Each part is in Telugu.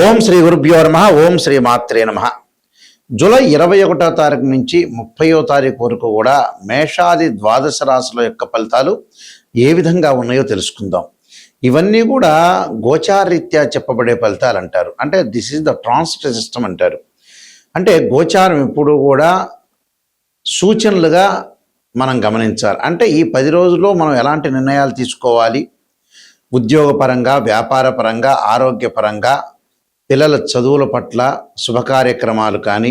ఓం శ్రీ గురుభ్యో నమః. ఓం శ్రీ మాత్రే నమః. జూలై 21వ తారీఖు నుంచి 30వ తారీఖు వరకు కూడా మేషాది ద్వాదశ రాశుల యొక్క ఫలితాలు ఏ విధంగా ఉన్నాయో తెలుసుకుందాం. ఇవన్నీ కూడా గోచారరీత్యా చెప్పబడే ఫలితాలు అంటారు. అంటే this is the transit system అంటారు. అంటే గోచారం ఎప్పుడు కూడా సూచనలుగా మనం గమనించాలి. అంటే ఈ 10 రోజుల్లో మనం ఎలాంటి నిర్ణయాలు తీసుకోవాలి, ఉద్యోగపరంగా, వ్యాపారపరంగా, ఆరోగ్యపరంగా, పిల్లల చదువుల పట్ల, శుభ కార్యక్రమాలు కానీ,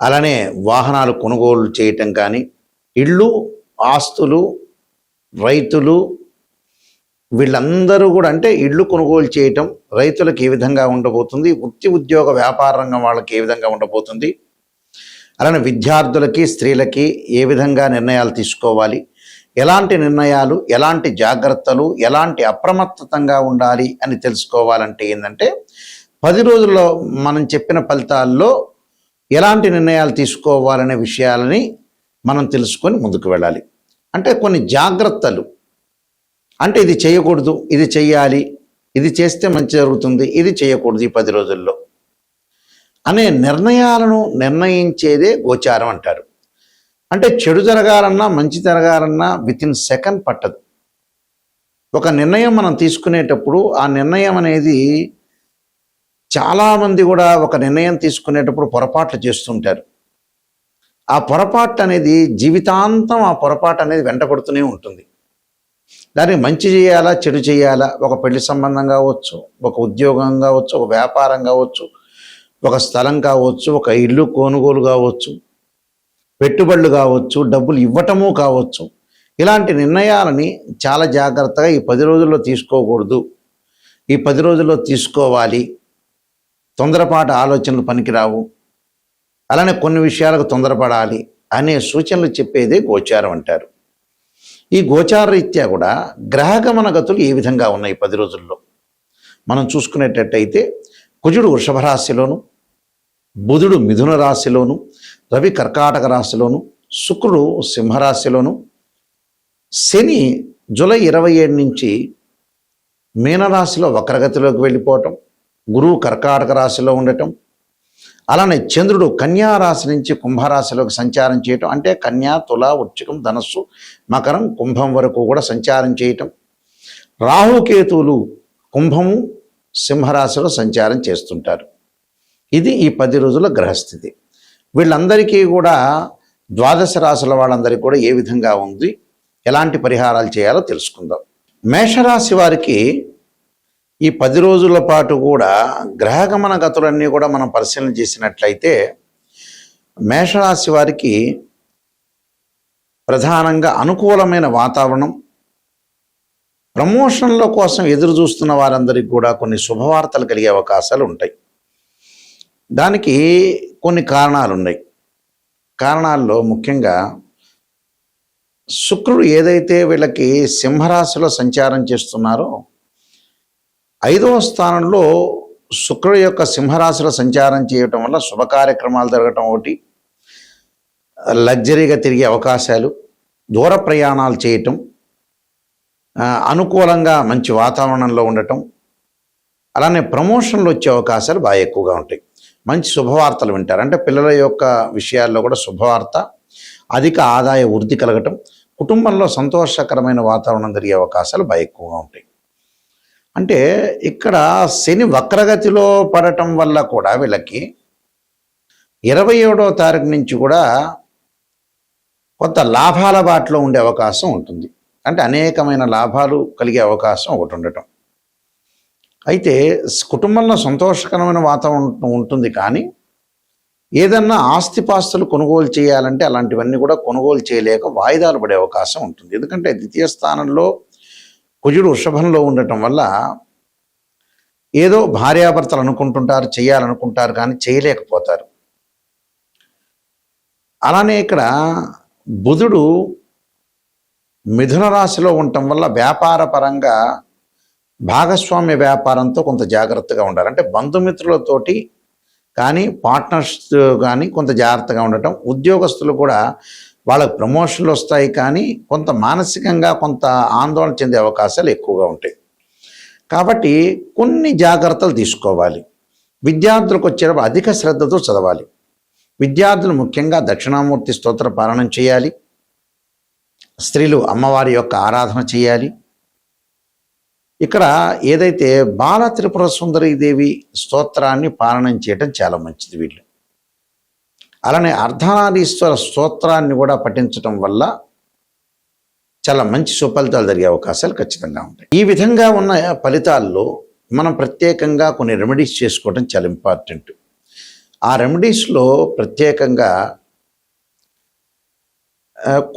అలానే వాహనాలు కొనుగోలు చేయటం కానీ, ఇళ్ళు, ఆస్తులు, రైతులు వీళ్ళందరూ కూడా అంటే ఇళ్ళు కొనుగోలు చేయటం రైతులకు ఏ విధంగా ఉండబోతుంది, ఉద్యోగ వ్యాపార రంగం వాళ్ళకి ఏ విధంగా ఉండబోతుంది, అలానే విద్యార్థులకి, స్త్రీలకి ఏ విధంగా నిర్ణయాలు తీసుకోవాలి, ఎలాంటి నిర్ణయాలు, ఎలాంటి జాగ్రత్తలు, ఎలాంటి అప్రమత్తతంగా ఉండాలి అని తెలుసుకోవాలంటే ఏంటంటే 10 రోజుల్లో మనం చెప్పిన ఫలితాల్లో ఎలాంటి నిర్ణయాలు తీసుకోవాలనే విషయాలని మనం తెలుసుకొని ముందుకు వెళ్ళాలి. అంటే కొన్ని జాగ్రత్తలు, అంటే ఇది చేయకూడదు, ఇది చెయ్యాలి, ఇది చేస్తే మంచి జరుగుతుంది, ఇది చేయకూడదు ఈ 10 రోజుల్లో అనే నిర్ణయాలను నిర్ణయించేదే గోచారం అంటారు. అంటే చెడు జరగాలన్నా, మంచి జరగాలన్నా వితిన్ సెకండ్ పట్టదు. ఒక నిర్ణయం మనం తీసుకునేటప్పుడు ఆ నిర్ణయం అనేది చాలామంది కూడా ఒక నిర్ణయం తీసుకునేటప్పుడు పొరపాట్లు చేస్తుంటారు. ఆ పొరపాటు అనేది జీవితాంతం ఆ పొరపాటు అనేది వెంటబడుతూనే ఉంటుంది. దానికి మంచి చేయాలా, చెడు చేయాలా, ఒక పెళ్లి సంబంధం కావచ్చు, ఒక ఉద్యోగం కావచ్చు, ఒక వ్యాపారం కావచ్చు, ఒక స్థలం కావచ్చు, ఒక ఇల్లు కొనుగోలు కావచ్చు, పెట్టుబడులు కావచ్చు, డబ్బులు ఇవ్వటము కావచ్చు. ఇలాంటి నిర్ణయాలని చాలా జాగ్రత్తగా ఈ 10 రోజుల్లో తీసుకోకూడదు, ఈ 10 రోజుల్లో తీసుకోవాలి. తొందరపాటు ఆలోచనలు పనికిరావు, అలానే కొన్ని విషయాలకు తొందరపడాలి అనే సూచనలు చెప్పేదే గోచారం అంటారు. ఈ గోచార రీత్యా కూడా గ్రహగమన గతులు ఏ విధంగా ఉన్నాయి 10 రోజుల్లో మనం చూసుకునేటట్టయితే కుజుడు వృషభ రాశిలోను, బుధుడు మిథున రాశిలోను, రవి కర్కాటక రాశిలోను, శుక్రుడు సింహరాశిలోను, శని జూలై 27 నుంచి మీనరాశిలో వక్రగతిలోకి వెళ్ళిపోవటం, గురువు కర్కాటక రాశిలో ఉండటం, అలానే చంద్రుడు కన్యా రాశి నుంచి కుంభరాశిలోకి సంచారం చేయటం, అంటే కన్యా, తుల, వృశ్చికం, ధనస్సు, మకరం, కుంభం వరకు కూడా సంచారం చేయటం, రాహుకేతువులు కుంభము, సింహరాశిలో సంచారం చేస్తుంటారు. ఇది ఈ 10 రోజుల గ్రహస్థితి. వీళ్ళందరికీ కూడా ద్వాదశ రాశుల వాళ్ళందరికీ కూడా ఏ విధంగా ఉంది, ఎలాంటి పరిహారాలు చేయాలో తెలుసుకుందాం. మేషరాశి వారికి ఈ 10 రోజుల పాటు కూడా గ్రహగమన గతులన్నీ కూడా మనం పరిశీలన చేసినట్లయితే మేషరాశి వారికి ప్రధానంగా అనుకూలమైన వాతావరణం, ప్రమోషన్ల కోసం ఎదురు చూస్తున్న వారందరికీ కూడా కొన్ని శుభవార్తలు కలిగే అవకాశాలు ఉంటాయి. దానికి కొన్ని కారణాలు ఉన్నాయి. కారణాల్లో ముఖ్యంగా శుక్రుడు ఏదైతే వీళ్ళకి సింహరాశిలో సంచారం చేస్తున్నారో 5వ స్థానంలో శుక్రుడు యొక్క సింహరాశిలో సంచారం చేయటం వల్ల శుభ కార్యక్రమాలు జరగటం ఒకటి, లగ్జరీగా తిరిగే అవకాశాలు, దూర ప్రయాణాలు చేయటం, అనుకూలంగా మంచి వాతావరణంలో ఉండటం, అలానే ప్రమోషన్లు వచ్చే అవకాశాలు బాగా ఎక్కువగా ఉంటాయి. మంచి శుభవార్తలు వింటారు. అంటే పిల్లల యొక్క విషయాల్లో కూడా శుభవార్త, అధిక ఆదాయ వృద్ధి కలగటం, కుటుంబంలో సంతోషకరమైన వాతావరణం జరిగే అవకాశాలు బాగా ఎక్కువగా ఉంటాయి. అంటే ఇక్కడ శని వక్రగతిలో పడటం వల్ల కూడా వీళ్ళకి 27వ తారీఖు నుంచి కూడా కొంత లాభాల బాటలో ఉండే అవకాశం ఉంటుంది. అంటే అనేకమైన లాభాలు కలిగే అవకాశం ఒకటి ఉండటం. అయితే కుటుంబంలో సంతోషకరమైన వాతావరణం ఉంటుంది, కానీ ఏదన్నా ఆస్తిపాస్తులు కొనుగోలు చేయాలంటే అలాంటివన్నీ కూడా కొనుగోలు చేయలేక వాయిదాలు పడే అవకాశం ఉంటుంది. ఎందుకంటే ద్వితీయ స్థానంలో కుజుడు వృషభంలో ఉండటం వల్ల ఏదో భార్యాభర్తలు అనుకుంటుంటారు, చేయాలనుకుంటారు, కానీ చేయలేకపోతారు. అలానే ఇక్కడ బుధుడు మిథున రాశిలో ఉండటం వల్ల వ్యాపార పరంగా భాగస్వామ్య వ్యాపారంతో కొంత జాగ్రత్తగా ఉండాలి. అంటే బంధుమిత్రులతోటి కానీ, పార్ట్నర్స్ కానీ కొంత జాగ్రత్తగా ఉండటం. ఉద్యోగస్తులు కూడా వాళ్ళకు ప్రమోషన్లు వస్తాయి, కానీ కొంత మానసికంగా కొంత ఆందోళన చెందే అవకాశాలు ఎక్కువగా ఉంటాయి. కాబట్టి కొన్ని జాగ్రత్తలు తీసుకోవాలి. విద్యార్థులకు వచ్చేటప్పుడు అధిక శ్రద్ధతో చదవాలి. విద్యార్థులు ముఖ్యంగా దక్షిణామూర్తి స్తోత్ర పారాయణం చేయాలి. స్త్రీలు అమ్మవారి యొక్క ఆరాధన చేయాలి. ఇక్కడ ఏదైతే బాల త్రిపుర సుందరీదేవి స్తోత్రాన్ని పారాయణం చేయటం చాలా మంచిది వీళ్ళు. అలానే అర్ధనారీశ్వర స్తోత్రాన్ని కూడా పఠించటం వల్ల చాలా మంచి సుఫలితాలు జరిగే అవకాశాలు ఖచ్చితంగా ఉంటాయి. ఈ విధంగా ఉన్న ఫలితాల్లో మనం ప్రత్యేకంగా కొన్ని రెమెడీస్ చేసుకోవడం చాలా ఇంపార్టెంట్. ఆ రెమెడీస్లో ప్రత్యేకంగా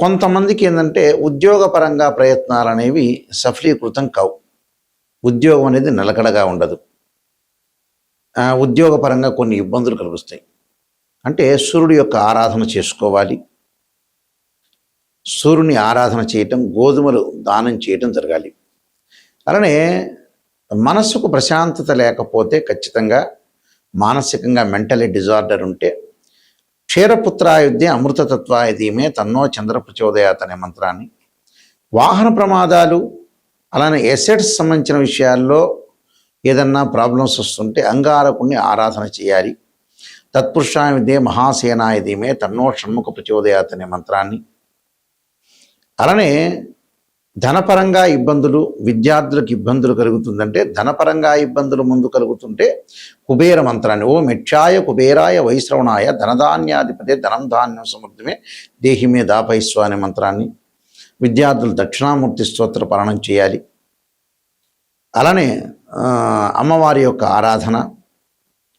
కొంతమందికి ఏంటంటే ఉద్యోగపరంగా ప్రయత్నాలు అనేవి సఫలీకృతం కావు. ఉద్యోగం అనేది నిలకడగా ఉండదు. ఉద్యోగపరంగా కొన్ని ఇబ్బందులు కలుగుతాయి. అంటే సూర్యుడి యొక్క ఆరాధన చేసుకోవాలి. సూర్యుని ఆరాధన చేయటం, గోధుమలు దానం చేయటం జరగాలి. అలానే మనస్సుకు ప్రశాంతత లేకపోతే ఖచ్చితంగా మానసికంగా మెంటలీ డిజార్డర్ ఉంటే క్షీరపుత్రాయుధ్య అమృతతత్వాయుధీమే తన్నో చంద్ర ప్రచోదయాత్ అనే మంత్రాన్ని, వాహన ప్రమాదాలు అలానే ఎసెట్స్ సంబంధించిన విషయాల్లో ఏదన్నా ప్రాబ్లమ్స్ వస్తుంటే అంగారకుణ్ణి ఆరాధన చేయాలి. తత్పురుషాయుధే మహాసేనాయుధీమే తన్నో షణ్ముఖ ప్రచోదయాత్ అనే మంత్రాన్ని, అలానే ధనపరంగా ఇబ్బందులు, విద్యార్థులకు ఇబ్బందులు కలుగుతుందంటే ధనపరంగా ఇబ్బందులు ముందు కలుగుతుంటే కుబేర మంత్రాన్ని, ఓ మెక్షాయ కుబేరాయ వైశ్రవణాయ ధనధాన్యాధిపతే ధనం ధాన్యం సమృద్ధమే దేహిమే దాపైస్వ అనే మంత్రాన్ని విద్యార్థులు దక్షిణామూర్తి స్తోత్ర పారాయణం చేయాలి. అలానే అమ్మవారి యొక్క ఆరాధన,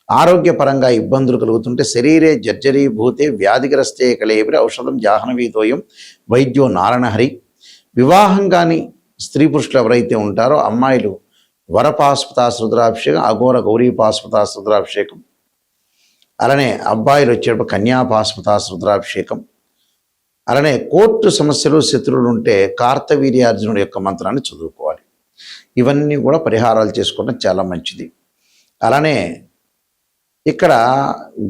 ఆరోగ్యపరంగా ఇబ్బందులు కలుగుతుంటే శరీరే జర్జరీభూతే వ్యాధిగ్రస్తే కళేబిరి ఔషధం జాహ్నవీతోయం వైద్యో నారాయణహరి. వివాహం కాని స్త్రీ పురుషులు ఎవరైతే ఉంటారో అమ్మాయిలు వరపాస్పతాస్ రుద్రాభిషేకం, అఘోర గౌరీపాస్పతాస్ రుద్రాభిషేకం. అలానే అబ్బాయిలు వచ్చేటప్పుడు కన్యాపాస్పతాస్ రుద్రాభిషేకం. అలానే కోర్టు సమస్యలు, శత్రువులు ఉంటే కార్తవీర్యార్జునుడి యొక్క మంత్రాన్ని చదువుకోవాలి. ఇవన్నీ కూడా పరిహారాలు చేసుకోవడం చాలా మంచిది. అలానే ఇక్కడ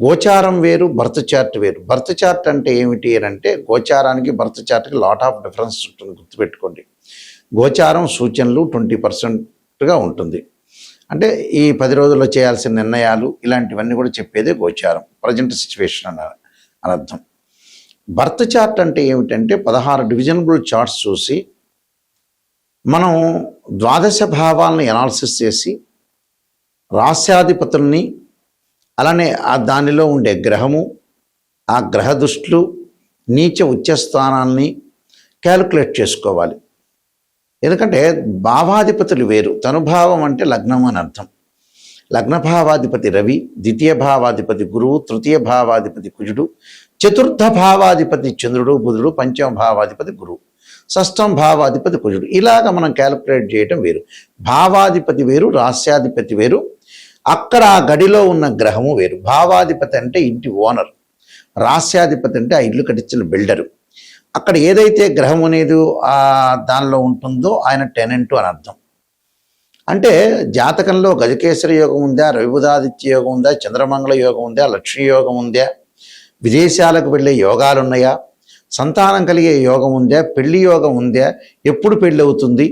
గోచారం వేరు, బర్త్ చార్ట్ వేరు. బర్త్ చార్ట్ అంటే ఏమిటి అని అంటే గోచారానికి బర్త్ చార్ట్కి లాట్ ఆఫ్ డిఫరెన్స్ ఉంటుంది, గుర్తుపెట్టుకోండి. గోచారం సూచనలు 20%గా ఉంటుంది. అంటే ఈ 10 రోజుల్లో చేయాల్సిన నిర్ణయాలు ఇలాంటివన్నీ కూడా చెప్పేదే గోచారం, ప్రజెంట్ సిచ్యువేషన్ అని అర్థం. బర్త్ చార్ట్ అంటే ఏమిటంటే 16 డివిజనబుల్ చార్ట్స్ చూసి మనం ద్వాదశ భావాలను ఎనాలిసిస్ చేసి రాస్యాధిపతుల్ని, అలానే దానిలో ఉండే గ్రహము, ఆ గ్రహ దృష్టులు, నీచ ఉచ్చస్థానాల్ని క్యాలిక్యులేట్ చేసుకోవాలి. ఎందుకంటే భావాధిపతులు వేరు. తనుభావం అంటే లగ్నం అని అర్థం. లగ్నభావాధిపతి రవి, ద్వితీయ భావాధిపతి గురువు, తృతీయ భావాధిపతి కుజుడు, చతుర్థ భావాధిపతి చంద్రుడు బుధుడు, పంచమ భావాధిపతి గురువు, షష్టం భావాధిపతి కుజుడు. ఇలాగ మనం క్యాలిక్యులేట్ చేయటం వేరు. భావాధిపతి వేరు, రాస్యాధిపతి వేరు, అక్కడ ఆ గడిలో ఉన్న గ్రహము వేరు. భావాధిపతి అంటే ఇంటి ఓనర్, రాస్యాధిపతి అంటే ఆ ఇల్లు కట్టించిన బిల్డరు. అక్కడ ఏదైతే గ్రహం అనేది దానిలో ఉంటుందో ఆయన టెనెంటు అని అర్థం. అంటే జాతకంలో గజకేశ్వర యోగం ఉందా, రవిబుధాదిత్య యోగం ఉందా, చంద్రమంగళ యోగం ఉందా, లక్ష్మీ యోగం ఉందా, విదేశాలకు వెళ్ళే యోగాలు ఉన్నాయా, సంతానం కలిగే యోగం ఉందా, పెళ్లి యోగం ఉందా, ఎప్పుడు పెళ్ళి అవుతుంది,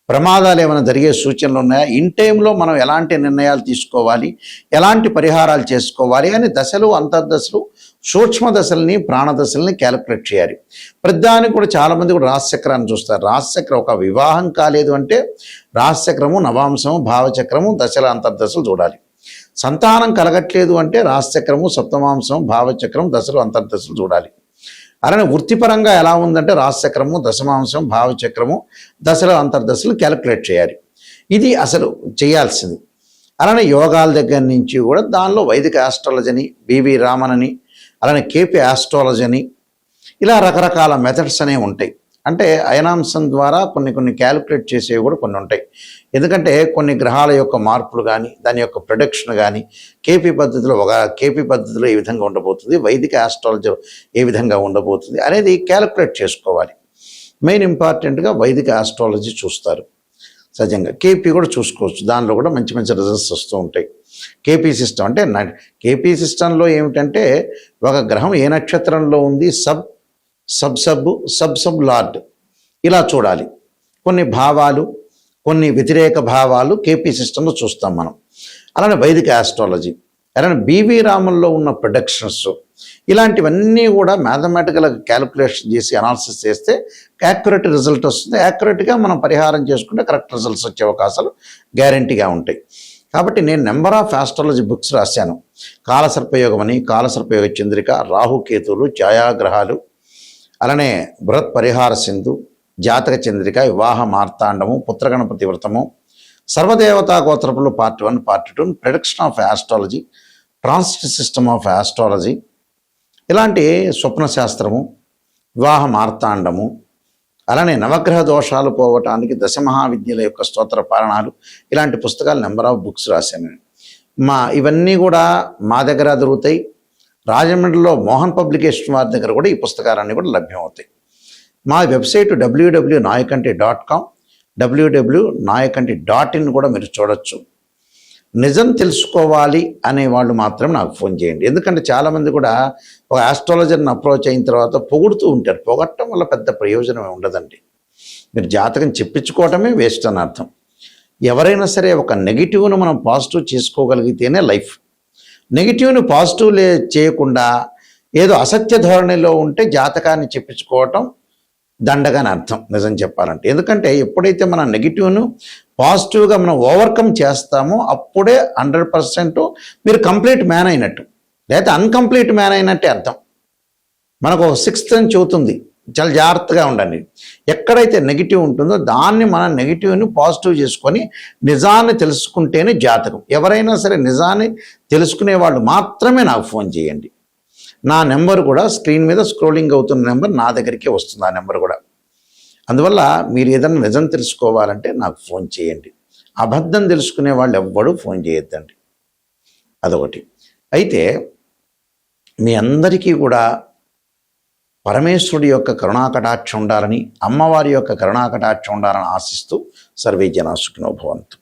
ప్రమాదాలు ఏమైనా జరిగే సూచనలు ఉన్నాయా, ఇన్ టైంలో మనం ఎలాంటి నిర్ణయాలు తీసుకోవాలి, ఎలాంటి పరిహారాలు చేసుకోవాలి అని దశలు, అంతర్దశలు, సూక్ష్మ దశల్ని, ప్రాణదశల్ని క్యాలిక్యులేట్ చేయాలి. ప్రతిదానికి కూడా చాలామంది కూడా రాశిచక్రాన్ని చూస్తారు. రాశిచక్రం ఒక వివాహం కాలేదు అంటే రాశిచక్రము, నవాంశము, భావచక్రము, దశల అంతర్దశలు చూడాలి. సంతానం కలగట్లేదు అంటే రాశిచక్రము, సప్తమాంశం, భావచక్రం, దశలు అంతర్దశలు చూడాలి. అలానే వృత్తిపరంగా ఎలా ఉందంటే రాశిచక్రము, దశమాంశం, భావచక్రము, దశల అంతర్దశలు క్యాలిక్యులేట్ చేయాలి. ఇది అసలు చేయాల్సింది. అలానే యోగాల దగ్గర నుంచి కూడా దానిలో వైదిక ఆస్ట్రాలజీ అని, బివి రామన్ అని, అలానే కేపీ ఆస్ట్రాలజీ అని, ఇలా రకరకాల మెథడ్స్ అనేవి ఉంటాయి. అంటే అయనాంశం ద్వారా కొన్ని క్యాలిక్యులేట్ చేసేవి కూడా కొన్ని ఉంటాయి. ఎందుకంటే కొన్ని గ్రహాల యొక్క మార్పులు కానీ, దాని యొక్క ప్రొడక్షన్ కానీ కేపీ పద్ధతిలో ఏ విధంగా ఉండబోతుంది, వైదిక ఆస్ట్రాలజీ ఏ విధంగా ఉండబోతుంది అనేది క్యాలిక్యులేట్ చేసుకోవాలి. మెయిన్ ఇంపార్టెంట్గా వైదిక ఆస్ట్రాలజీ చూస్తారు. సహజంగా కేపీ కూడా చూసుకోవచ్చు. దానిలో కూడా మంచి రిజల్ట్స్ వస్తూ ఉంటాయి. కేపీ సిస్టమ్ అంటే కేపీ సిస్టంలో ఏమిటంటే ఒక గ్రహం ఏ నక్షత్రంలో ఉంది, సబ్ లార్డ్ ఇలా చూడాలి. కొన్ని భావాలు, కొన్ని వ్యతిరేక భావాలు కేపీ సిస్టంలో చూస్తాం మనం. అలానే వైదిక ఆస్ట్రాలజీ, అలానే బీవీ రామన్లో ఉన్న ప్రొడక్షన్స్, ఇలాంటివన్నీ కూడా మ్యాథమెటికల్ క్యాలిక్యులేషన్ చేసి అనాలిసిస్ చేస్తే యాక్యురేట్ రిజల్ట్ వస్తుంది. యాక్యురేట్గా మనం పరిహారం చేసుకుంటే కరెక్ట్ రిజల్ట్స్ వచ్చే అవకాశాలు గ్యారంటీగా ఉంటాయి. కాబట్టి నేను నెంబర్ ఆఫ్ ఆస్ట్రాలజీ బుక్స్ రాశాను. కాలసర్పయోగం అని, కాలసర్పయోగ చంద్రిక, రాహుకేతువులు, ఛాయాగ్రహాలు, అలానే బృహత్ పరిహార సింధు, జాతక చంద్రిక, వివాహ మార్తాండము, పుత్రగణపతి వ్రతము, సర్వదేవతా గోత్రపులు part 1, part 2, production of astrology, transit system of astrology, ఇలాంటి స్వప్న శాస్త్రము, వివాహ మార్తాండము, అలానే నవగ్రహ దోషాలు పోవటానికి దశమహావిద్యల యొక్క స్తోత్ర పారణాలు, ఇలాంటి పుస్తకాలు నెంబర్ ఆఫ్ బుక్స్ రాశాను. ఇవన్నీ కూడా మా దగ్గర దొరుకుతాయి. రాజమండ్రిలో మోహన్ పబ్లికేషన్ వారి దగ్గర కూడా ఈ పుస్తకాలన్నీ కూడా లభ్యమవుతాయి. మా వెబ్సైట్ www.nayakanti.com, www.nayakanti.in కూడా మీరు చూడొచ్చు. నిజం తెలుసుకోవాలి అనేవాళ్ళు మాత్రం నాకు ఫోన్ చేయండి. ఎందుకంటే చాలామంది కూడా ఒక ఆస్ట్రాలజర్ని అప్రోచ్ అయిన తర్వాత పొగుడుతూ ఉంటారు. పొగట్టడం వల్ల పెద్ద ప్రయోజనం ఉండదండి. మీరు జాతకం చెప్పించుకోవటమే వేస్ట్ అని అర్థం. ఎవరైనా సరే ఒక నెగిటివ్ను మనం పాజిటివ్ చేసుకోగలిగితేనే లైఫ్. నెగిటివ్ని పాజిటివ్ చేయకుండా ఏదో అసత్య ధోరణిలో ఉంటే జాతకాన్ని చెప్పించుకోవటం దండగాని అర్థం నిజం చెప్పాలంటే. ఎందుకంటే ఎప్పుడైతే మన నెగిటివ్ను పాజిటివ్గా మనం ఓవర్కమ్ చేస్తామో అప్పుడే 100% మీరు కంప్లీట్ మ్యాన్ అయినట్టు, లేకపోతే అన్కంప్లీట్ మ్యాన్ అయినట్టే అర్థం. మనకు ఒక 6th అని చెబుతుంది, చాలా జాగ్రత్తగా ఉండండి. ఎక్కడైతే నెగిటివ్ ఉంటుందో దాన్ని మన నెగిటివ్ని పాజిటివ్ చేసుకొని నిజాన్ని తెలుసుకుంటేనే జాతకం. ఎవరైనా సరే నిజాన్ని తెలుసుకునే వాళ్ళు మాత్రమే నాకు ఫోన్ చేయండి. నా నెంబర్ కూడా స్క్రీన్ మీద స్క్రోలింగ్ అవుతున్న నెంబర్ నా దగ్గరికే వస్తుంది, ఆ నెంబర్ కూడా. అందువల్ల మీరు ఏదైనా నిజం తెలుసుకోవాలంటే నాకు ఫోన్ చేయండి. అబద్ధం తెలుసుకునే వాళ్ళు ఎవ్వడూ ఫోన్ చేయొద్దండి. అదొకటి. అయితే మీ అందరికీ కూడా పరమేశ్వరుడి యొక్క కరుణాకటాక్షం ఉండాలని, అమ్మవారి యొక్క కరుణాకటాక్షం ఉండాలని ఆశిస్తూ సర్వే జనా సుఖినో భవంతు.